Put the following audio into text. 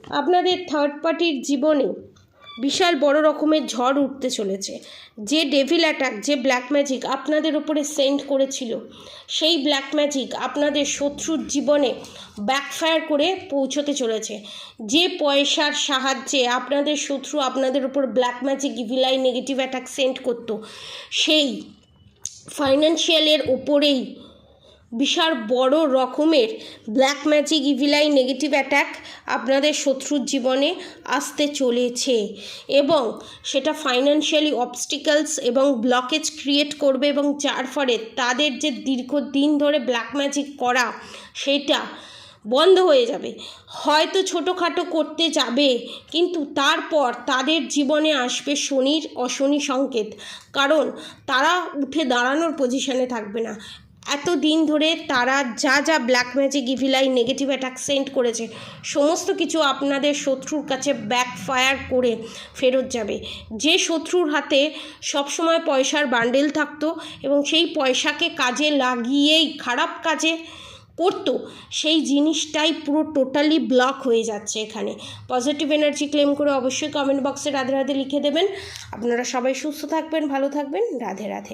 আপনাদের থার্ড পার্টির জীবনে বিশাল বড় রকমের ঝড় উঠতে চলেছে। যে ডেভিল অ্যাটাক, যে ব্ল্যাক ম্যাজিক আপনাদের উপরে সেন্ড করেছিল, সেই ব্ল্যাক ম্যাজিক আপনাদের শত্রুর জীবনে ব্যাকফায়ার করে পৌঁছতে চলেছে। যে পয়সার সাহায্যে আপনাদের শত্রু আপনাদের উপর black magic, evil I, negative attack send করতো, সেই ফাইন্যান্সিয়ালের ওপরেই বিশাল বড় রকমের black magic, evil I, negative attack আপনাদের শত্রুর জীবনে আসতে চলেছে এবং সেটা ফাইন্যান্সিয়ালি অবস্টিকলস এবং ব্লকেজ ক্রিয়েট করবে এবং যার ফলে তাদের যে দীর্ঘদিন ধরে ব্ল্যাক ম্যাজিক করা সেটা বন্ধ হয়ে যাবে। হয়তো ছোটোখাটো করতে যাবে, কিন্তু তারপর তাদের জীবনে আসবে শনির অশনি সংকেত, কারণ তারা উঠে দাঁড়ানোর পজিশনে থাকবে না। এতদিন ধরে তারা যা যা black magic, evil I, negative attack send করেছে সমস্ত কিছু আপনাদের শত্রুর কাছে ব্যাকফায়ার করে ফেরত যাবে। যে শত্রুর হাতে সবসময় পয়সার বান্ডেল থাকতো এবং সেই পয়সাকে কাজে লাগিয়েই খারাপ কাজে করতো, সেই জিনিসটাই পুরো টোটালি ব্লক হয়ে যাচ্ছে। এখানে পজিটিভ এনার্জি ক্লেম করে অবশ্যই কমেন্ট বক্সে রাধে রাধে লিখে দেবেন। আপনারা সবাই সুস্থ থাকবেন, ভালো থাকবেন। রাধে রাধে।